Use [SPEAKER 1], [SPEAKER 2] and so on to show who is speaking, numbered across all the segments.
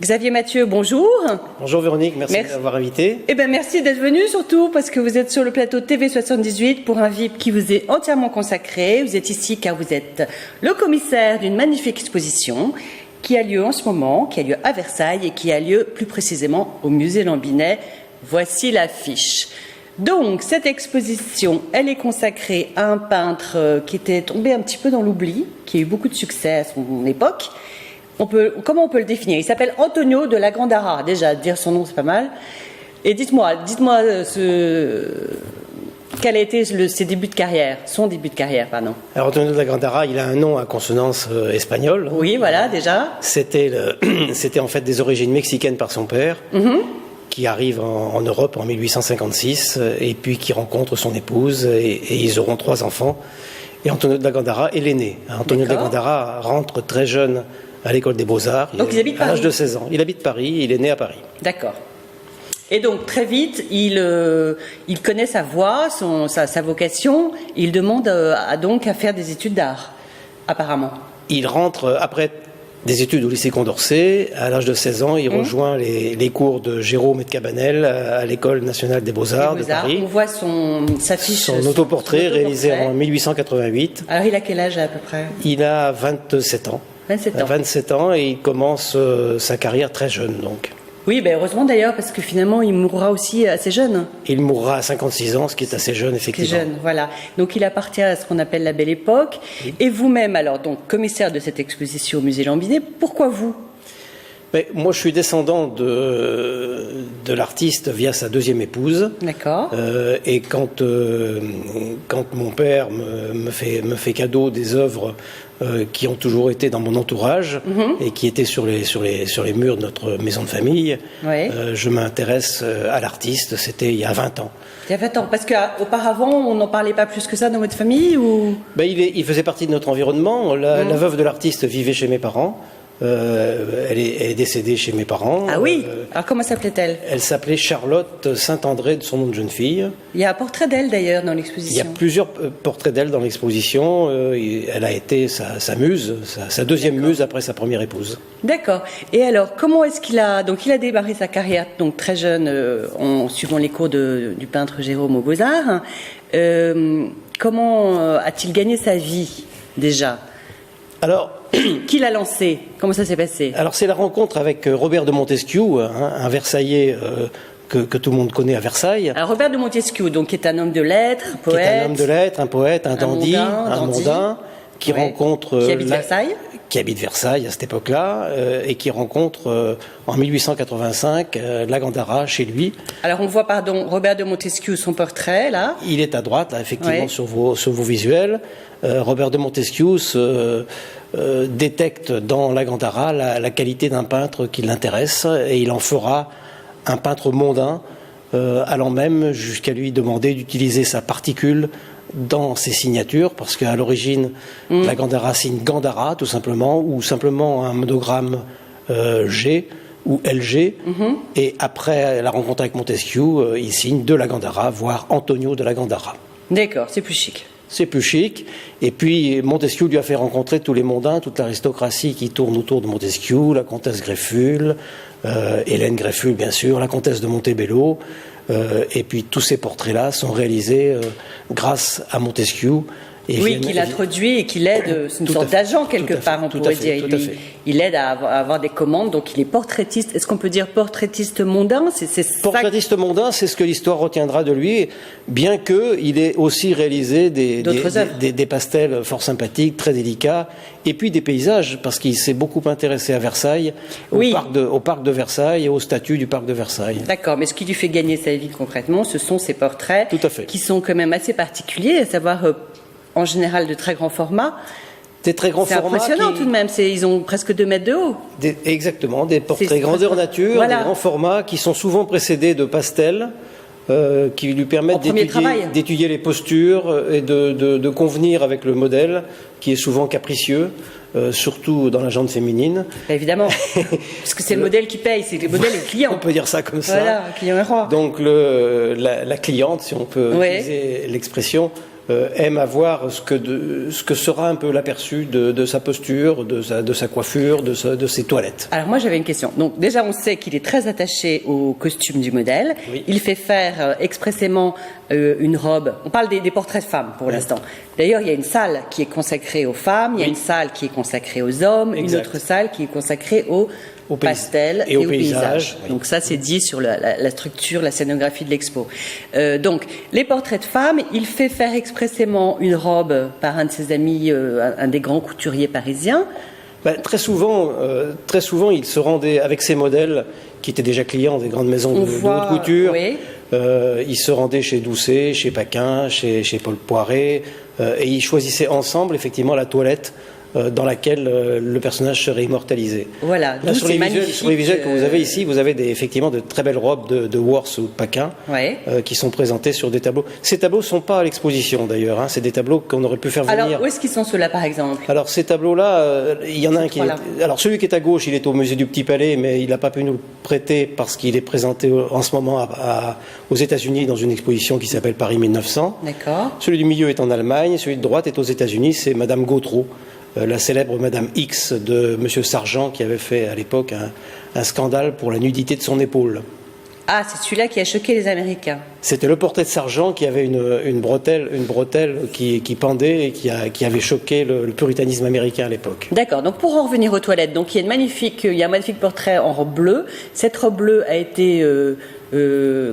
[SPEAKER 1] Xavier Mathieu, bonjour.
[SPEAKER 2] Bonjour Véronique, merci de m'avoir invité.
[SPEAKER 1] Eh bien, merci d'être venu, surtout parce que vous êtes sur le plateau TV78 pour un VIP qui vous est entièrement consacré. Vous êtes ici car vous êtes le commissaire d'une magnifique exposition qui a lieu en ce moment, qui a lieu à Versailles et qui a lieu plus précisément au musée Lambinet. Voici l'affiche. Donc, cette exposition, elle est consacrée à un peintre qui était tombé un petit peu dans l'oubli, qui a eu beaucoup de succès à son époque. Comment on peut le définir? Il s'appelle Antonio de la Gandara. Déjà, dire son nom, c'est pas mal. Et dites-moi, quel a été ses débuts de carrière, son début de carrière, pardon.
[SPEAKER 2] Alors, Antonio de la Gandara, il a un nom à consonance espagnole.
[SPEAKER 1] Oui, voilà, déjà.
[SPEAKER 2] C'était en fait des origines mexicaines par son père. Qui arrive en Europe en 1856 et puis qui rencontre son épouse et ils auront 3 enfants. Et Antonio de la Gandara est l'aîné. Antonio de la Gandara rentre très jeune à l'école des Beaux-Arts.
[SPEAKER 1] Donc il habite Paris.
[SPEAKER 2] À l'âge de 16 ans. Il habite Paris, il est né à Paris.
[SPEAKER 1] D'accord. Et donc très vite, il connaît sa voie, sa vocation. Il demande donc à faire des études d'art, apparemment.
[SPEAKER 2] Il rentre après des études au lycée Condorcet. À l'âge de 16 ans, il rejoint les cours de Jérôme et de Cabanel à l'école nationale des Beaux-Arts de Paris.
[SPEAKER 1] On voit sa fiche.
[SPEAKER 2] Son autoportrait réalisé en 1888.
[SPEAKER 1] Alors il a quel âge à peu près?
[SPEAKER 2] Il a 27 ans. 27 ans et il commence sa carrière très jeune donc.
[SPEAKER 1] Oui, ben heureusement d'ailleurs, parce que finalement, il mourra aussi assez jeune.
[SPEAKER 2] Il mourra à 56 ans, ce qui est assez jeune, effectivement.
[SPEAKER 1] C'est jeune, voilà. Donc, il appartient à ce qu'on appelle la Belle Époque. Et vous-même, alors, donc, commissaire de cette exposition au musée Lambinet, pourquoi vous?
[SPEAKER 2] Mais moi, je suis descendant de l'artiste via sa deuxième épouse.
[SPEAKER 1] D'accord.
[SPEAKER 2] Et quand mon père me fait cadeau des œuvres qui ont toujours été dans mon entourage et qui étaient sur les murs de notre maison de famille, je m'intéresse à l'artiste. C'était il y a 20 ans.
[SPEAKER 1] Il y a 20 ans, parce qu'auparavant, on n'en parlait pas plus que ça dans votre famille ou...
[SPEAKER 2] Il faisait partie de notre environnement. La veuve de l'artiste vivait chez mes parents. Elle est décédée chez mes parents.
[SPEAKER 1] Ah oui. Alors comment s'appelait-elle? Elle
[SPEAKER 2] s'appelait Charlotte Saint-André, de son nom de jeune fille.
[SPEAKER 1] Il y a un portrait d'elle d'ailleurs dans l'exposition.
[SPEAKER 2] Il y a plusieurs portraits d'elle dans l'exposition. Elle a été sa muse, sa deuxième muse après sa première épouse. D'accord.
[SPEAKER 1] Et alors comment est-ce qu'il a démarré sa carrière donc très jeune en suivant les cours du peintre Jérôme aux Beaux-Arts. Comment a-t-il gagné sa vie déjà? Alors, qui l'a lancé? Comment ça s'est passé?
[SPEAKER 2] Alors, c'est la rencontre avec Robert de Montesquieu, un Versaillais que tout le monde connaît à Versailles.
[SPEAKER 1] Alors, Robert de Montesquieu, donc, qui est un homme de lettres, un poète.
[SPEAKER 2] Qui est un homme de lettres, un poète, un dandy, un mondain, qui rencontre...
[SPEAKER 1] Qui habite Versailles.
[SPEAKER 2] Qui habite Versailles à cette époque-là, et qui rencontre en 1885 la Gandara chez lui.
[SPEAKER 1] Alors, on voit, Robert de Montesquieu, son portrait, là.
[SPEAKER 2] Il est à droite, là, effectivement, sur vos visuels. Robert de Montesquieu détecte dans la Gandara la qualité d'un peintre qui l'intéresse et il en fera un peintre mondain, allant même jusqu'à lui demander d'utiliser sa particule dans ses signatures, parce qu'à l'origine la Gandara signe Gandara tout simplement, ou simplement un monogramme G ou LG, et après la rencontre avec Montesquieu, il signe de la Gandara, voire Antonio de la Gandara.
[SPEAKER 1] D'accord, c'est plus chic.
[SPEAKER 2] C'est plus chic. Et puis Montesquieu lui a fait rencontrer tous les mondains, toute l'aristocratie qui tourne autour de Montesquieu, la comtesse Greffule, Hélène Greffule bien sûr, la comtesse de Montebello. Et puis tous ces portraits-là sont réalisés grâce à Montesquieu.
[SPEAKER 1] Oui, qu'il introduit et qu'il aide, c'est une sorte d'agent quelque part, on pourrait dire. Il aide à avoir des commandes, donc il est portraitiste. Est-ce qu'on peut dire portraitiste mondain?
[SPEAKER 2] Portraitiste mondain, c'est ce que l'histoire retiendra de lui, bien qu'il ait aussi réalisé des pastels fort sympathiques, très délicats, et puis des paysages, parce qu'il s'est beaucoup intéressé à Versailles, au parc de Versailles et aux statues du parc de Versailles.
[SPEAKER 1] D'accord, mais ce qui lui fait gagner sa vie concrètement, ce sont ces portraits qui sont quand même assez particuliers, à savoir... en général de très grands formats.
[SPEAKER 2] Des très grands formats.
[SPEAKER 1] C'est impressionnant tout de même, ils ont presque 2 mètres de haut.
[SPEAKER 2] Exactement, des portraits grandeur nature, des grands formats qui sont souvent précédés de pastels, qui lui permettent d'étudier les postures et de convenir avec le modèle, qui est souvent capricieux. Surtout dans la gente féminine.
[SPEAKER 1] Évidemment, parce que c'est le modèle qui paye, c'est le modèle et le client.
[SPEAKER 2] On peut dire ça comme ça.
[SPEAKER 1] Voilà, client et roi.
[SPEAKER 2] Donc la cliente, si on peut utiliser l'expression, aime avoir ce que sera un peu l'aperçu de sa posture, de sa coiffure, de ses toilettes.
[SPEAKER 1] Alors moi j'avais une question. Donc déjà on sait qu'il est très attaché au costume du modèle.
[SPEAKER 2] Oui.
[SPEAKER 1] Il fait faire expressément une robe. On parle des portraits de femmes pour l'instant. D'ailleurs il y a une salle qui est consacrée aux femmes, il y a une salle qui est consacrée aux hommes,
[SPEAKER 2] Exact.
[SPEAKER 1] une autre salle qui est consacrée aux pastels
[SPEAKER 2] et au paysage. Oui.
[SPEAKER 1] Donc ça c'est dit sur la structure, la scénographie de l'expo. Donc les portraits de femmes, il fait faire expressément une robe par un de ses amis, un des grands couturiers parisiens.
[SPEAKER 2] Très souvent, il se rendait avec ses modèles qui étaient déjà clients des grandes maisons de haute couture.
[SPEAKER 1] Oui.
[SPEAKER 2] Il se rendait chez Doucet, chez Paquin, chez Paul Poiret, et ils choisissaient ensemble effectivement la toilette dans laquelle le personnage serait immortalisé.
[SPEAKER 1] Voilà.
[SPEAKER 2] Là, sur les visuels que vous avez ici, vous avez effectivement de très belles robes de Worth ou de Paquin qui sont présentées sur des tableaux. Ces tableaux ne sont pas à l'exposition d'ailleurs, hein, c'est des tableaux qu'on aurait pu faire venir.
[SPEAKER 1] Alors, où est-ce qu'ils sont ceux-là par exemple?
[SPEAKER 2] Alors, ces tableaux-là, il y en a un qui est... Alors, celui qui est à gauche, il est au musée du Petit Palais, mais il n'a pas pu nous le prêter parce qu'il est présenté en ce moment aux États-Unis dans une exposition qui s'appelle Paris 1900.
[SPEAKER 1] D'accord.
[SPEAKER 2] Celui du milieu est en Allemagne, celui de droite est aux États-Unis, c'est Madame Gautreau. La célèbre Madame X de Monsieur Sargent qui avait fait à l'époque un scandale pour la nudité de son épaule.
[SPEAKER 1] Ah, c'est celui-là qui a choqué les Américains.
[SPEAKER 2] C'était le portrait de Sargent qui avait une bretelle qui pendait et qui avait choqué le puritanisme américain à l'époque.
[SPEAKER 1] D'accord, donc pour en revenir aux toilettes, donc il y a un magnifique portrait en robe bleue. Cette robe bleue a été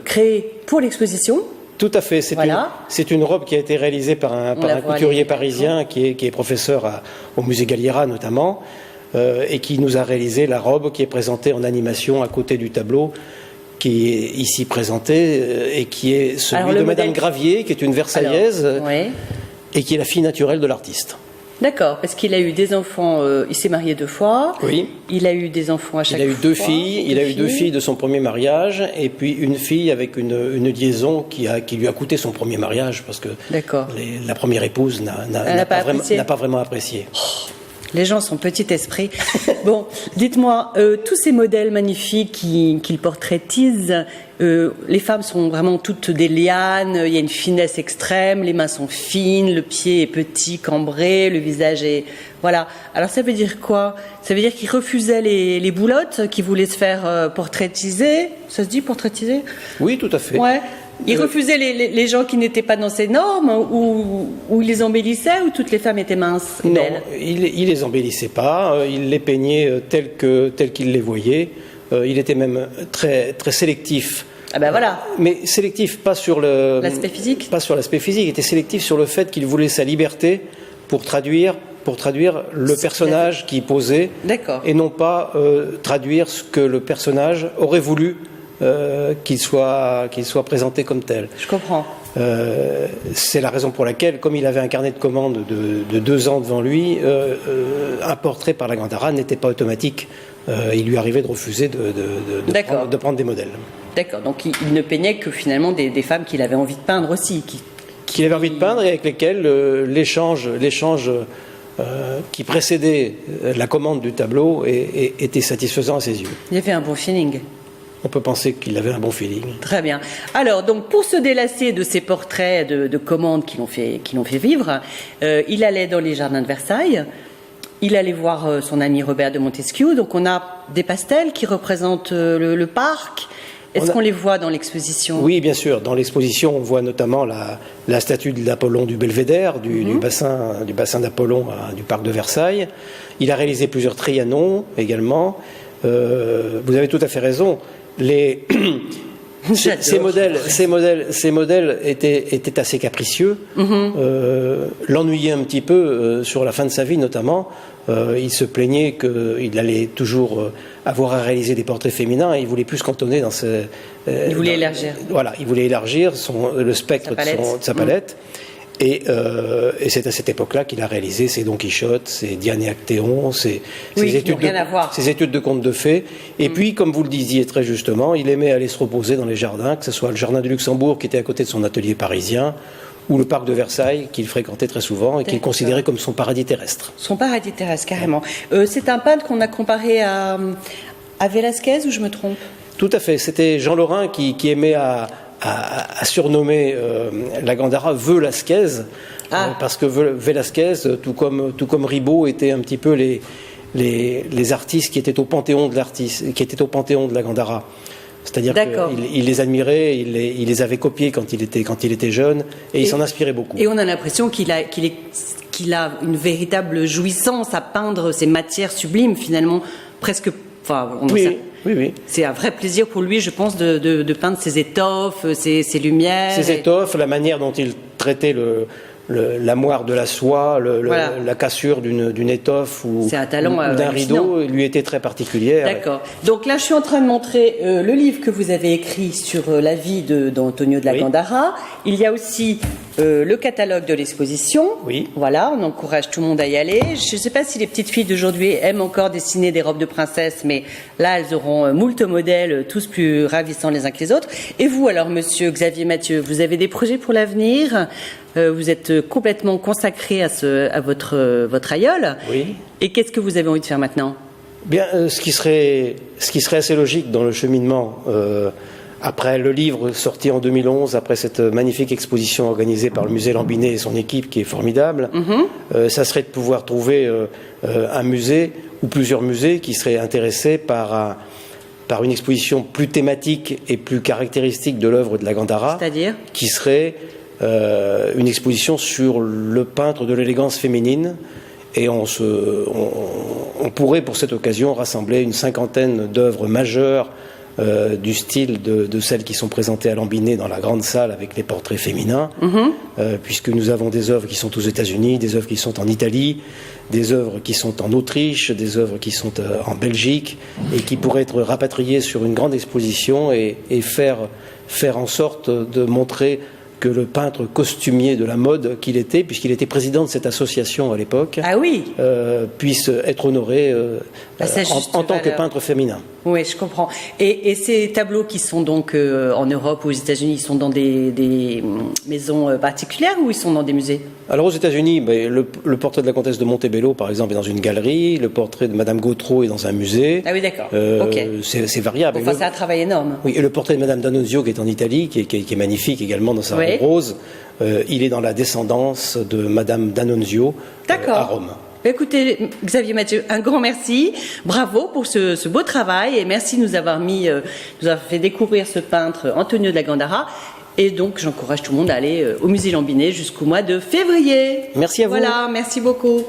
[SPEAKER 1] créée pour l'exposition.
[SPEAKER 2] Tout à fait. C'est une robe qui a été réalisée par un couturier parisien qui est professeur au musée Galliera notamment, et qui nous a réalisé la robe qui est présentée en animation à côté du tableau, qui est ici présenté, et qui est celui de Madame Gravier, qui est une Versaillaise, et qui est la fille naturelle de l'artiste.
[SPEAKER 1] D'accord, parce qu'il a eu des enfants, il s'est marié 2 fois.
[SPEAKER 2] Oui.
[SPEAKER 1] Il a eu des enfants à chaque fois.
[SPEAKER 2] Il a eu 2 filles. Il a eu 2 filles de son premier mariage, et puis une fille avec une liaison qui lui a coûté son premier mariage, parce que la première épouse n'a pas vraiment apprécié.
[SPEAKER 1] Les gens sont petit esprit. Bon, dites-moi, tous ces modèles magnifiques qu'il portraitise, les femmes sont vraiment toutes des lianes, il y a une finesse extrême, les mains sont fines, le pied est petit, cambré, le visage est... Voilà. Alors ça veut dire quoi? Ça veut dire qu'il refusait les boulottes, qu'il voulait se faire portraitiser. Ça se dit portraitiser?
[SPEAKER 2] Oui, tout à fait.
[SPEAKER 1] Ouais. Il refusait les gens qui n'étaient pas dans ses normes, ou il les embellissait, ou toutes les femmes étaient minces et belles?
[SPEAKER 2] Non, il les embellissait pas, il les peignait tels qu'il les voyait. Il était même très, très sélectif.
[SPEAKER 1] Ah ben voilà.
[SPEAKER 2] Mais sélectif pas sur
[SPEAKER 1] l'aspect physique.
[SPEAKER 2] Pas sur l'aspect physique, il était sélectif sur le fait qu'il voulait sa liberté pour traduire le personnage qu'il posait, et non pas traduire ce que le personnage aurait voulu qu'il soit présenté comme tel.
[SPEAKER 1] Je comprends.
[SPEAKER 2] C'est la raison pour laquelle, comme il avait un carnet de commandes de 2 ans devant lui, un portrait par la Gandhara n'était pas automatique. Il lui arrivait de refuser de prendre des modèles. D'accord,
[SPEAKER 1] donc il ne peignait que finalement des femmes qu'il avait envie de peindre aussi.
[SPEAKER 2] Qu'il avait envie de peindre et avec lesquelles l'échange qui précédait la commande du tableau était satisfaisant à ses yeux.
[SPEAKER 1] Il avait un bon feeling.
[SPEAKER 2] On peut penser qu'il avait un bon feeling.
[SPEAKER 1] Très bien. Alors, donc, pour se délasser de ces portraits de commandes qui l'ont fait vivre, il allait dans les jardins de Versailles. Il allait voir son ami Robert de Montesquieu. Donc, on a des pastels qui représentent le parc. Est-ce qu'on les voit dans l'exposition?
[SPEAKER 2] Oui, bien sûr. Dans l'exposition, on voit notamment la statue d'Apollon du Belvédère, du bassin d'Apollon du parc de Versailles. Il a réalisé plusieurs Trianons également. Vous avez tout à fait raison. Ces modèles étaient assez capricieux, l'ennuyaient un petit peu sur la fin de sa vie notamment. Il se plaignait qu'il allait toujours avoir à réaliser des portraits féminins et il voulait plus se cantonner dans ce...
[SPEAKER 1] il voulait élargir.
[SPEAKER 2] Voilà, il voulait élargir le spectre de sa palette. Et c'est à cette époque-là qu'il a réalisé ses Don Quichotte, ses Diane et Actéon, ses études de contes de fées. Et puis, comme vous le disiez très justement, il aimait aller se reposer dans les jardins, que ce soit le jardin du Luxembourg qui était à côté de son atelier parisien, ou le parc de Versailles qu'il fréquentait très souvent et qu'il considérait comme son paradis terrestre.
[SPEAKER 1] Son paradis terrestre, carrément. C'est un peintre qu'on a comparé à Velázquez, ou je me trompe?
[SPEAKER 2] Tout à fait. C'était Jean Lorrain qui aimait à a surnommé la Gandara Velasquez, parce que Velasquez, tout comme Ribot, était un petit peu les artistes qui étaient au panthéon de la Gandara. C'est-à-dire qu'il les admirait, il les avait copiés quand il était jeune, et il s'en inspirait beaucoup.
[SPEAKER 1] Et on a l'impression qu'il a une véritable jouissance à peindre ces matières sublimes, finalement, presque. Enfin,
[SPEAKER 2] oui.
[SPEAKER 1] C'est un vrai plaisir pour lui, je pense, de peindre ces étoffes, ces lumières.
[SPEAKER 2] Ces étoffes, la manière dont il traitait la moire de la soie, la cassure d'une étoffe ou d'un rideau lui était très particulière.
[SPEAKER 1] D'accord. Donc là, je suis en train de montrer le livre que vous avez écrit sur la vie d'Antonio de la Gandara. Il y a aussi le catalogue de l'exposition.
[SPEAKER 2] Oui.
[SPEAKER 1] Voilà, on encourage tout le monde à y aller. Je ne sais pas si les petites filles d'aujourd'hui aiment encore dessiner des robes de princesse, mais là, elles auront moult modèles, tous plus ravissants les uns que les autres. Et vous, alors, monsieur Xavier Mathieu, vous avez des projets pour l'avenir ? Vous êtes complètement consacré à votre aïeul.
[SPEAKER 2] Oui.
[SPEAKER 1] Et qu'est-ce que vous avez envie de faire maintenant ?
[SPEAKER 2] Bien, ce qui serait assez logique dans le cheminement, après le livre sorti en 2011, après cette magnifique exposition organisée par le musée Lambinet et son équipe, qui est formidable, ça serait de pouvoir trouver un musée ou plusieurs musées qui seraient intéressés par une exposition plus thématique et plus caractéristique de l'œuvre de la Gandara,
[SPEAKER 1] c'est-à-dire
[SPEAKER 2] qui serait une exposition sur le peintre de l'élégance féminine, et on pourrait pour cette occasion rassembler une 50aine d'œuvres majeures du style de celles qui sont présentées à Lambinet dans la grande salle avec les portraits féminins, puisque nous avons des œuvres qui sont aux États-Unis, des œuvres qui sont en Italie, des œuvres qui sont en Autriche, des œuvres qui sont en Belgique, et qui pourraient être rapatriées sur une grande exposition et faire en sorte de montrer que le peintre costumier de la mode qu'il était, puisqu'il était président de cette association à l'époque, puisse être honoré en tant que peintre féminin.
[SPEAKER 1] Oui, je comprends. Et ces tableaux qui sont donc en Europe ou aux États-Unis, ils sont dans des maisons particulières ou ils sont dans des musées ?
[SPEAKER 2] Alors aux États-Unis, le portrait de la comtesse de Montebello, par exemple, est dans une galerie. Le portrait de Madame Gautreau est dans un musée.
[SPEAKER 1] Ah oui, d'accord.
[SPEAKER 2] C'est variable.
[SPEAKER 1] Enfin, c'est un travail énorme.
[SPEAKER 2] Oui, et le portrait de Madame d'Annunzio, qui est en Italie, qui est magnifique également dans sa robe rose, il est dans la descendance de Madame d'Annunzio à Rome.
[SPEAKER 1] Écoutez, Xavier Mathieu, un grand merci. Bravo pour ce beau travail et merci de nous avoir fait découvrir ce peintre Antonio de la Gandara. Et donc, j'encourage tout le monde à aller au musée Lambinet jusqu'au mois de février.
[SPEAKER 2] Merci à vous.
[SPEAKER 1] Voilà, merci beaucoup.